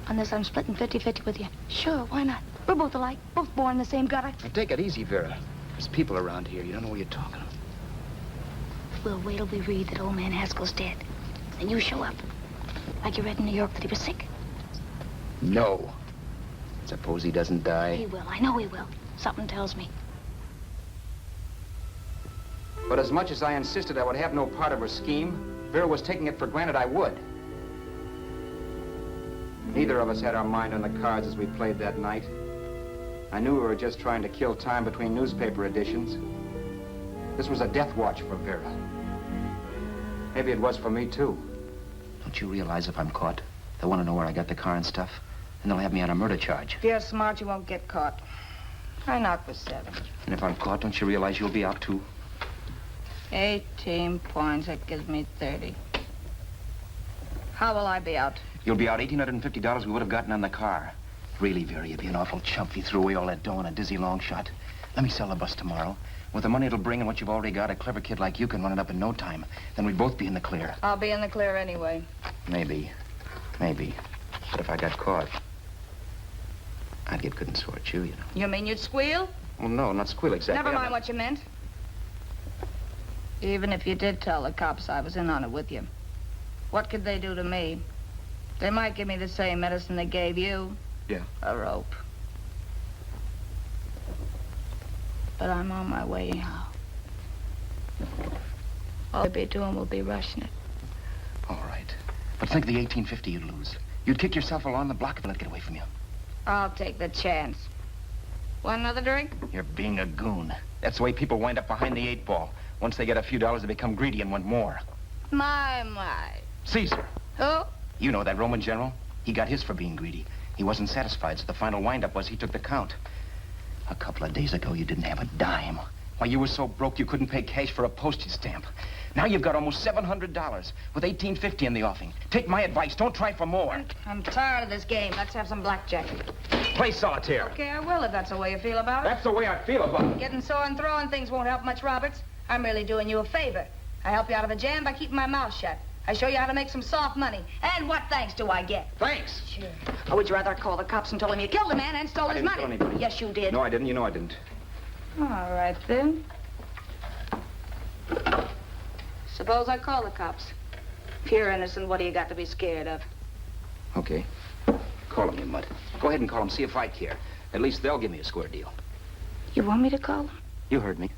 K: On this, I'm splitting 50-50 with you. Sure, why not? We're both alike, both born in the same gutter.
B: Now, take it easy, Vera. There's people around here. You don't know what you're talking about.
K: We'll wait till we read that old man Haskell's dead. Then you show up. Like you read in New York that he was sick.
B: No. Suppose he doesn't die.
K: He will. I know he will. Something tells me.
B: But as much as I insisted I would have no part of her scheme, Vera was taking it for granted I would. Neither of us had our mind on the cards as we played that night. I knew we were just trying to kill time between newspaper editions. This was a death watch for Vera. Maybe it was for me, too. Don't you realize if I'm caught, they'll want to know where I got the car and stuff, and they'll have me on a murder charge.
K: If you're smart, you won't get caught. I knock for 7.
B: And if I'm caught, don't you realize you'll be out, too?
K: 18 points, that gives me 30. How will I be out?
H: You'll be out $1,850 we would have gotten on the car. Really, Vera, you'd be an awful chump if you threw away all that dough on a dizzy long shot. Let me sell the bus tomorrow. With the money it'll bring and what you've already got, a clever kid like you can run it up in no time. Then we'd both be in the clear.
K: I'll be in the clear anyway.
H: Maybe. Maybe. But if I got caught, I'd get good and sore at you, you know.
K: You mean you'd squeal?
H: Well, no, not squeal exactly.
K: Never mind what you meant. Even if you did tell the cops I was in on it with you, what could they do to me? They might give me the same medicine they gave you.
H: Yeah.
K: A rope. But I'm on my way now. All we'll be doing will be rushing it.
H: All right. But think of the $1,850 you'd lose. You'd kick yourself along the block if they let it get away from you.
K: I'll take the chance. Want another drink?
H: You're being a goon. That's the way people wind up behind the 8 ball. Once they get a few dollars, they become greedy and want more.
K: My.
H: Caesar.
K: Who?
H: You know that Roman general? He got his for being greedy. He wasn't satisfied, so the final wind-up was he took the count. A couple of days ago, you didn't have a dime. Why, you were so broke you couldn't pay cash for a postage stamp. Now you've got almost $700 with $1,850 in the offing. Take my advice. Don't try for more.
K: I'm tired of this game. Let's have some blackjack.
H: Play solitaire.
K: Okay, I will if that's the way you feel about it.
H: That's the way I feel about it.
K: Getting sore and throwing things won't help much, Roberts. I'm really doing you a favor. I help you out of a jam by keeping my mouth shut. I show you how to make some soft money. And what thanks do I get?
H: Thanks.
K: Sure. Or would you rather call the cops and told him you killed the man and stole his money?
H: I didn't kill anybody.
K: Yes, you did.
H: No, I didn't. You know I didn't.
K: All right, then. Suppose I call the cops. If you're innocent, what do you got to be scared of?
H: Okay. Call them, you mutt. Go ahead and call them. See if I care. At least they'll give me a square deal.
K: You want me to call them?
H: You heard me.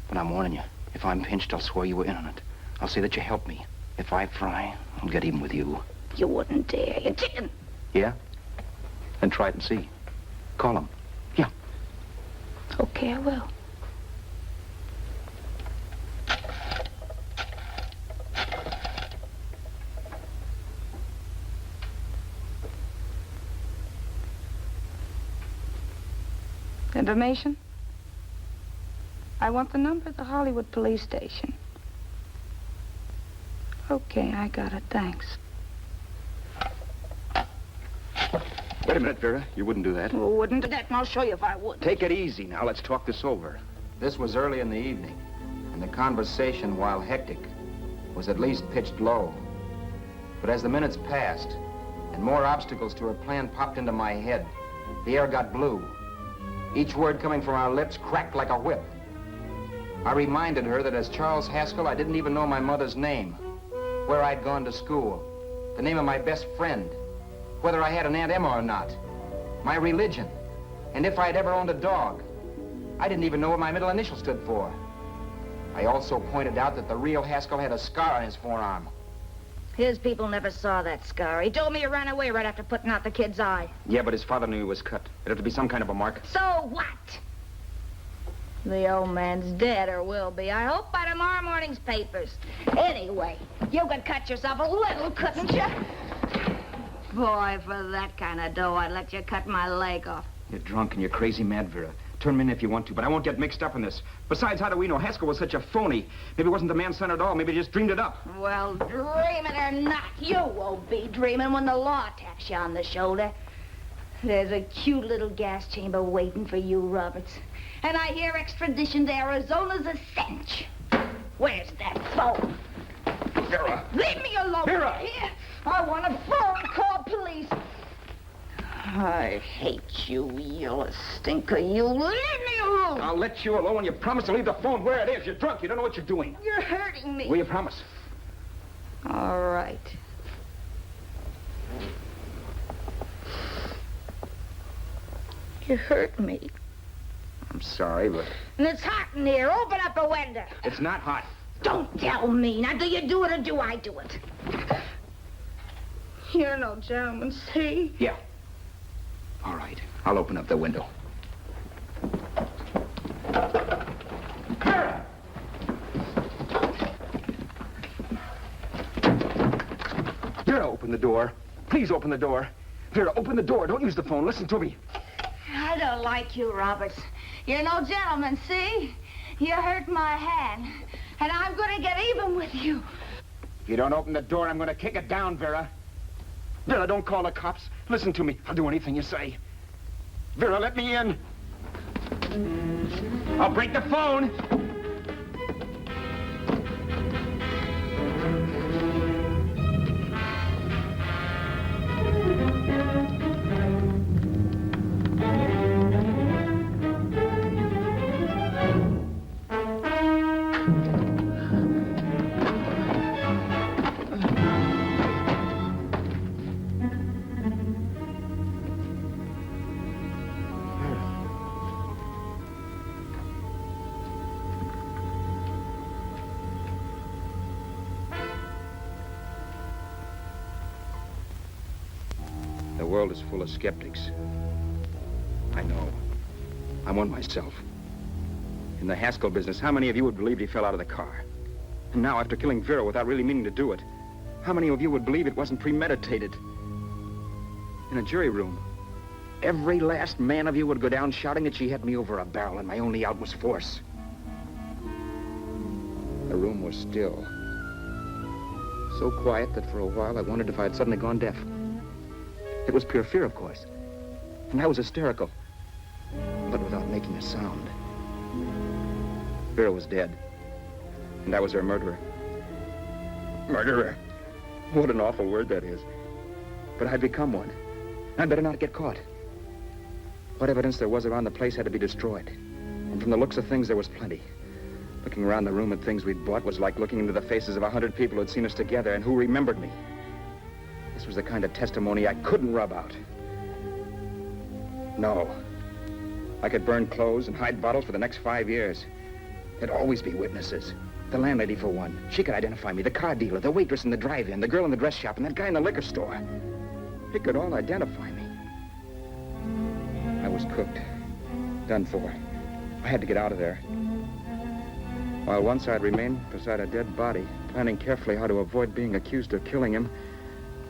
H: But I'm warning you. If I'm pinched, I'll swear you were in on it. I'll say that you helped me. If I fry, I'll get even with you.
K: You wouldn't dare. You chicken.
H: Yeah? Then try it and see. Call them. Yeah.
K: Okay, I will. Information? I want the number of the Hollywood police station. Okay, I got it. Thanks.
H: Wait a minute, Vera. You wouldn't do that.
K: Well, wouldn't do that, and I'll show you if I would.
H: Take it easy now. Let's talk this over. This was early in the evening, and the conversation, while hectic, was at least pitched low. But as the minutes passed, and more obstacles to her plan popped into my head, the air got blue. Each word coming from our lips cracked like a whip. I reminded her that as Charles Haskell, I didn't even know my mother's name, where I'd gone to school, the name of my best friend, whether I had an Aunt Emma or not, my religion, and if I'd ever owned a dog. I didn't even know what my middle initial stood for. I also pointed out that the real Haskell had a scar on his forearm.
K: His people never saw that scar. He told me he ran away right after putting out the kid's eye.
H: Yeah, but his father knew he was cut. It'd have to be some kind of a mark.
K: So what? The old man's dead, or will be. I hope by tomorrow morning's papers. Anyway, you could cut yourself a little, couldn't you? Boy, for that kind of dough, I'd let you cut my leg off.
H: You're drunk and you're crazy mad, Vera. Turn me in if you want to, but I won't get mixed up in this. Besides, how do we know? Haskell was such a phony. Maybe he wasn't the man's son at all. Maybe he just dreamed it up.
K: Well, dream it or not, you won't be dreaming when the law taps you on the shoulder. There's a cute little gas chamber waiting for you, Roberts. And I hear extradition to Arizona's a cinch. Where's that phone?
H: Vera!
K: Leave me alone!
H: Vera!
K: Here. I want a phone. Call police. I hate you, yellow stinker. You leave me alone.
H: I'll let you alone when you promise to leave the phone where it is. You're drunk. You don't know what you're doing.
K: You're hurting me.
H: Will you promise?
K: All right. You hurt me.
H: I'm sorry, but...
K: And it's hot in here. Open up a window.
H: It's not hot.
K: Don't tell me. Now, do you do it or do I do it? You're no gentleman, see?
H: Yeah. All right. I'll open up the window. Vera! Vera, open the door. Please open the door. Vera, open the door. Don't use the phone. Listen to me.
K: I don't like you, Roberts. You're no gentleman, see? You hurt my hand.
I: and I'm going to get even with you.
B: If you don't open the door, I'm going to kick it down, Vera. Vera, don't call the cops. Listen to me. I'll do anything you say. Vera, let me in. I'll break the phone. The world is full of skeptics. I know. I'm one myself. In the Haskell business, how many of you would believe he fell out of the car? And now, after killing Vera without really meaning to do it, how many of you would believe it wasn't premeditated? In a jury room, every last man of you would go down shouting that she had me over a barrel and my only out was force. The room was still. So quiet that for a while I wondered if I had suddenly gone deaf. It was pure fear, of course. And I was hysterical, but without making a sound. Vera was dead, and I was her murderer. Murderer? What an awful word that is. But I'd become one. I'd better not get caught. What evidence there was around the place had to be destroyed. And from the looks of things, there was plenty. Looking around the room at things we'd bought was like looking into the faces of 100 people who'd seen us together and who remembered me. This was the kind of testimony I couldn't rub out. No. I could burn clothes and hide bottles for the next 5 years. There'd always be witnesses. The landlady, for one. She could identify me. The car dealer, the waitress in the drive-in, the girl in the dress shop, and that guy in the liquor store. They could all identify me. I was cooked. Done for. I had to get out of there. While once I'd remained beside a dead body, planning carefully how to avoid being accused of killing him,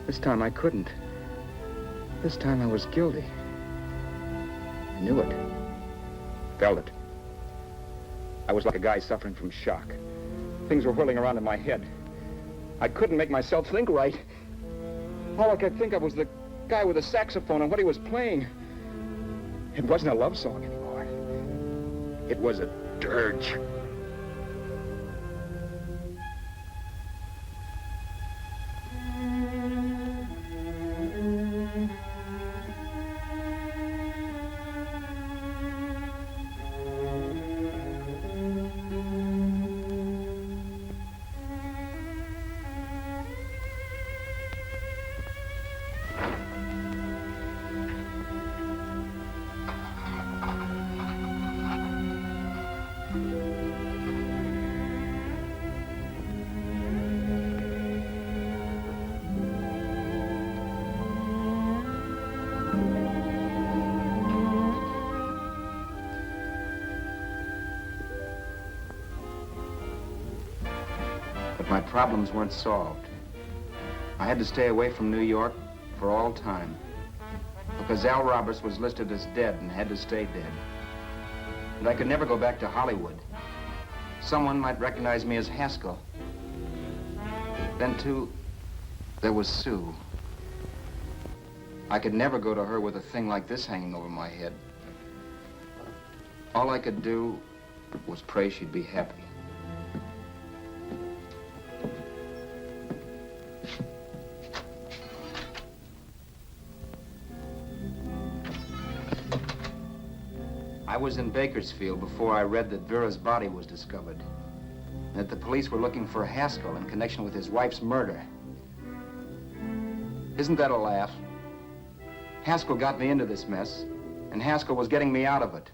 B: this time I couldn't. This time I was guilty. I knew it. Felt it. I was like a guy suffering from shock. Things were whirling around in my head. I couldn't make myself think right. All I could think of was the guy with the saxophone and what he was playing. It wasn't a love song anymore. It was a dirge. My problems weren't solved. I had to stay away from New York for all time because Al Roberts was listed as dead and had to stay dead. And I could never go back to Hollywood. Someone might recognize me as Haskell. Then, too, there was Sue. I could never go to her with a thing like this hanging over my head. All I could do was pray she'd be happy. I was in Bakersfield before I read that Vera's body was discovered, and that the police were looking for Haskell in connection with his wife's murder. Isn't that a laugh? Haskell got me into this mess, and Haskell was getting me out of it.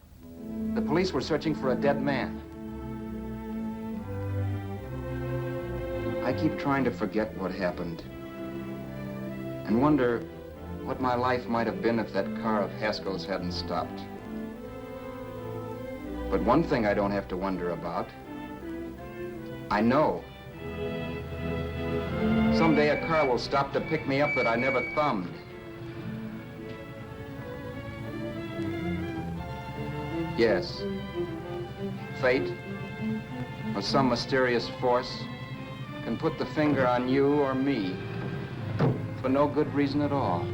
B: The police were searching for a dead man. I keep trying to forget what happened, and wonder what my life might have been if that car of Haskell's hadn't stopped. But one thing I don't have to wonder about. I know. Someday a car will stop to pick me up that I never thumbed. Yes. Fate
H: or some mysterious force can put the finger on you or me for no good reason at all.